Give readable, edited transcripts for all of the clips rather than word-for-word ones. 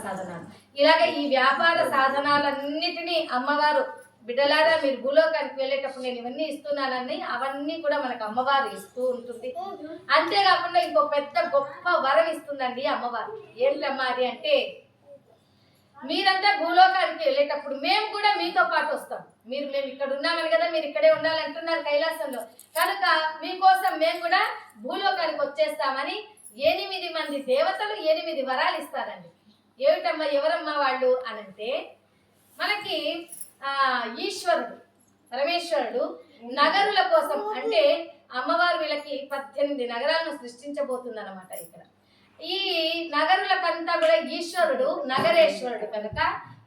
సాధనాలు. ఇలాగే ఈ వ్యాపార సాధనాలన్నిటినీ అమ్మవారు బిడ్డలారా మీరు భూలోకానికి వెళ్ళేటప్పుడు నేను ఇవన్నీ ఇస్తున్నానని అవన్నీ కూడా మనకు అమ్మవారు ఇస్తూ ఉంటుంది. అంతేకాకుండా ఇంకో పెద్ద గొప్ప వరం ఇస్తుందండి అమ్మవారు. ఏంటమ్మా అది అంటే, మీరంతా భూలోకానికి వెళ్ళేటప్పుడు మేము కూడా మీతో పాటు వస్తాం. మేము ఇక్కడ ఉన్నామని కదా మీరు ఇక్కడే ఉండాలంటున్నారు కైలాసంలో, కనుక మీకోసం మేము కూడా భూలోకానికి వచ్చేస్తామని 8 మంది దేవతలు 8 వరాలు ఇస్తారండి. ఏమిటమ్మా ఎవరమ్మా వాళ్ళు అనంటే, మనకి ఈశ్వరుడు పరమేశ్వరుడు నగరుల కోసం అంటే అమ్మవారు వీళ్ళకి 18 నగరాలను సృష్టించబోతుందన్నమాట. ఇక్కడ ఈ నగరులకంతా కూడా ఈశ్వరుడు నగరేశ్వరుడు కనుక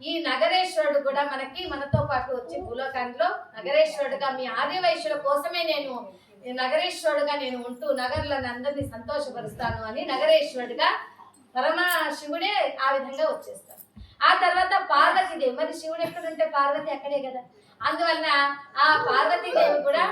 ఈ నగరేశ్వరుడు కూడా మనతో పాటు వచ్చి భూలోకంలో నగరేశ్వరుడుగా మీ ఆదివైశ్యుల కోసమే నేను నగరేశ్వరుడుగా నేను ఉంటూ నగరులను అందరినీ సంతోషపరుస్తాను అని నగరేశ్వరుడుగా పరమశివుడే ఆ విధంగా వచ్చేస్తాడు. ఆ తర్వాత పార్వతీదేవి, మరి శివుడు ఎక్కడుంటే పార్వతి అక్కడే కదా, అందువలన ఆ పార్వతీదేవి కూడా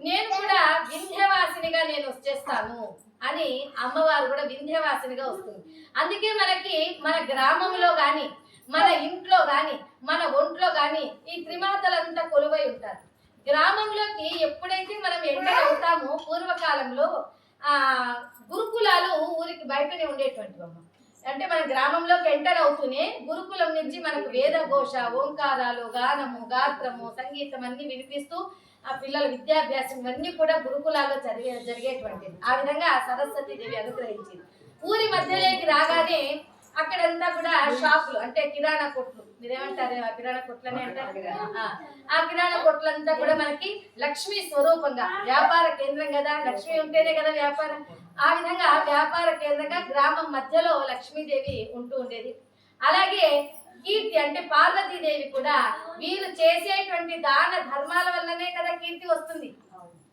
నేను కూడా వింధ్యవాసినిగా నేను వచ్చేస్తాను అని అమ్మవారు కూడా వింధ్యవాసినిగా వస్తుంది. అందుకే మనకి మన గ్రామంలో గాని మన ఇంట్లో గాని మన ఒంట్లో గాని ఈ త్రిమాతలంతా కొలువై ఉంటారు. గ్రామంలోకి ఎప్పుడైతే మనం ఎంటర్ అవుతామో పూర్వకాలంలో గురుకులాలు ఊరికి బయటనే ఉండేటువంటివి అమ్మ. అంటే మన గ్రామంలోకి ఎంటర్ అవుతూనే గురుకులం నుంచి మనకు వేదఘోష, ఓంకారాలు, గానము, గాత్రము, సంగీతం అన్ని వినిపిస్తూ ఆ పిల్లల విద్యాభ్యాసం ఇవన్నీ కూడా గురుకులాల్లో జరిగేటువంటిది. ఆ విధంగా సరస్వతి దేవి అనుగ్రహించింది. ఊరి మధ్యలోకి రాగానే అక్కడంతా కూడా షాపులు అంటే కిరాణా కొట్లు, మీరేమంటారు ఆ కిరాణా కొట్లనే అంటారు. ఆ కిరాణా కొట్లంతా కూడా మనకి లక్ష్మీ స్వరూపంగా వ్యాపార కేంద్రం కదా, లక్ష్మి ఉంటేనే కదా వ్యాపారం. ఆ విధంగా వ్యాపార కేంద్రంగా గ్రామం మధ్యలో లక్ష్మీదేవి ఉంటూ ఉండేది. అలాగే కీర్తి అంటే పార్వతీదేవి కూడా వీరు చేసేటువంటి దాన ధర్మాల వల్లనే కదా కీర్తి వస్తుంది.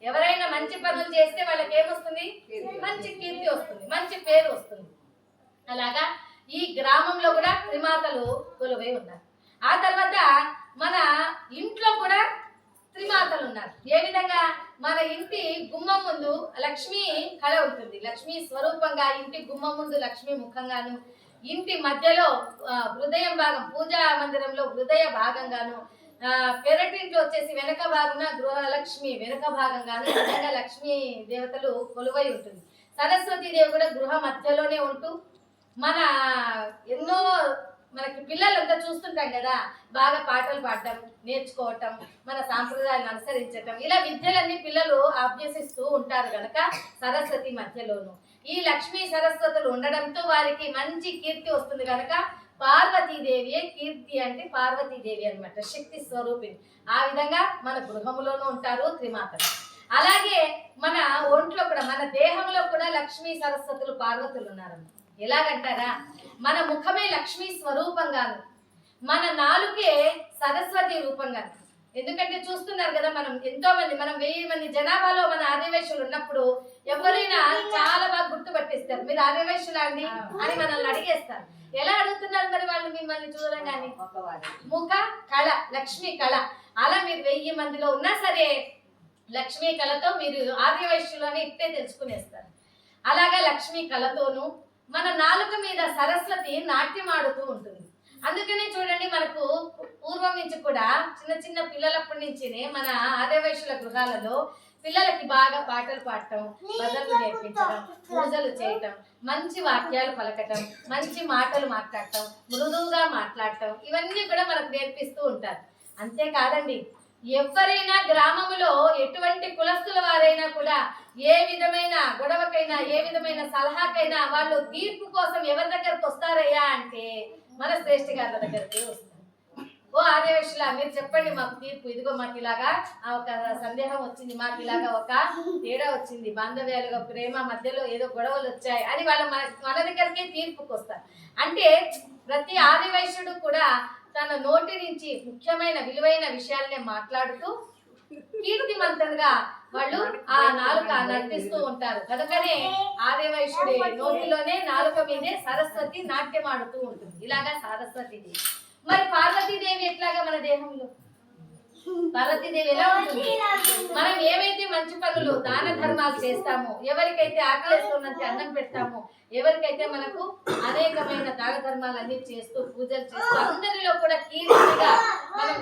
ఎవరైనా మంచి పనులు చేస్తే వాళ్ళకి ఏమొస్తుంది? మంచి కీర్తి వస్తుంది, మంచి పేరు వస్తుంది. అలాగా ఈ గ్రామంలో కూడా త్రిమాతలు కొలువై ఉన్నారు. ఆ తర్వాత మన ఇంట్లో కూడా త్రిమాతలు ఉన్నారు. ఏ విధంగా? మన ఇంటి గుమ్మం ముందు లక్ష్మీ కళ ఉంటుంది, లక్ష్మీ స్వరూపంగా ఇంటి గుమ్మం ముందు లక్ష్మీ ముఖంగాను, ఇంటి మధ్యలో హృదయం భాగం పూజా మందిరంలో హృదయ భాగంగాను, పెరటింట్లో వచ్చేసి వెనక భాగంగా గృహలక్ష్మి వెనక భాగంగాను విధంగా లక్ష్మీ దేవతలు కొలువై ఉంటుంది. సరస్వతీదేవి కూడా గృహ మధ్యలోనే ఉంటూ మన ఎన్నో మనకి పిల్లలంతా చూస్తుంటాం కదా, బాగా పాటలు పాడటం, నేర్చుకోవటం, మన సాంప్రదాయాలను అనుసరించటం, ఇలా విద్యలన్నీ పిల్లలు అభ్యసిస్తూ ఉంటారు కనుక సరస్వతి మధ్యలోను ఈ లక్ష్మీ సరస్వతులు ఉండడంతో వారికి మంచి కీర్తి వస్తుంది కనుక పార్వతీదేవియే కీర్తి అంటే పార్వతీదేవి అనమాట, శక్తి స్వరూపిణి. ఆ విధంగా మన గృహములోనూ ఉంటారు త్రిమాతలు. అలాగే మన ఒంట్లో కూడా మన దేహంలో కూడా లక్ష్మీ సరస్వతులు పార్వతులు ఉన్నారన్నమాట. ఎలాగంటారా? మన ముఖమే లక్ష్మీ స్వరూపంగాను, మన నాలుకే సరస్వతి రూపంగాను. ఎందుకంటే చూస్తున్నారు కదా, మనం ఎంతో మంది మనం 1000 మంది జనాభాలో మన ఆదివైశ్యులు ఉన్నప్పుడు ఎవరైనా చాలా బాగా గుర్తుపట్టిస్తారు, మీరు ఆదివైశ్యులా అండి అని మనల్ని అడిగేస్తారు. ఎలా అడుగుతున్నారు మరి వాళ్ళు మిమ్మల్ని చూడగానే? ముఖ కళ, లక్ష్మీ కళ. అలా మీరు 1000 మందిలో ఉన్నా సరే లక్ష్మీ కళతో మీరు ఆదివైశ్యులు అని ఇట్టే తెలుసుకునేస్తారు. అలాగా లక్ష్మీ కళతోనూ మన నాలుక మీద సరస్వతి నాట్యం ఆడుతూ ఉంటుంది. అందుకనే చూడండి, మనకు పూర్వం నుంచి కూడా చిన్న చిన్న పిల్లలప్పటి నుంచినే మన ఆదివైశ్యుల గృహాలలో పిల్లలకి బాగా పాటలు పాడటం, భజనలు నేర్పించడం, పూజలు చేయటం, మంచి వాక్యాలు పలకటం, మంచి మాటలు మాట్లాడటం, మృదువుగా మాట్లాడటం, ఇవన్నీ కూడా మనకు నేర్పిస్తూ ఉంటారు. అంతేకాదండి, ఎవరైనా గ్రామంలో ఎటువంటి కులస్తుల వారైనా కూడా ఏ విధమైన గొడవకైనా ఏ విధమైన సలహాకైనా వాళ్ళు తీర్పు కోసం ఎవరి దగ్గరకు వస్తారయ్యా అంటే మన శ్రేష్ఠ గారి దగ్గరికి వస్తారు. ఓ ఆదివైశ్యులా మీరు చెప్పండి మాకు తీర్పు, ఇదిగో మాకు ఇలాగా ఒక సందేహం వచ్చింది, మాకు ఇలాగా ఒక తేడా వచ్చింది, బాంధవ్యాలుగా ప్రేమ మధ్యలో ఏదో గొడవలు వచ్చాయి అని వాళ్ళు మన దగ్గరికే తీర్పుకు వస్తారు. అంటే ప్రతి ఆదివైశ్యుడు కూడా తన నోటి నుంచి ముఖ్యమైన విలువైన విషయాలనే మాట్లాడుతూ కీర్తిమంతంగా వాళ్ళు ఆ నాలుక నర్తిస్తూ ఉంటారు. కనుకనే ఆదివైశ్యుడి నోటిలోనే నాలుక మీదే సరస్వతి నాట్యం ఆడుతూ ఉంటుంది. ఇలాగా సరస్వతీదేవి. మరి పార్వతీదేవి ఎట్లాగా మన దేహంలో? పార్వతీదేవి ఎలా ఉంటుంది? మనం ఏవైతే మంచి పనులు దాన ధర్మాలు చేస్తామో, ఎవరికైతే ఆకలిస్తున్నంత అన్నం పెడతామో, ఎవరికైతే మనకు అనేకమైన దాన ధర్మాలన్నీ చేస్తూ పూజలు చేస్తూ అందరిలో కూడా కీర్తిగా మనం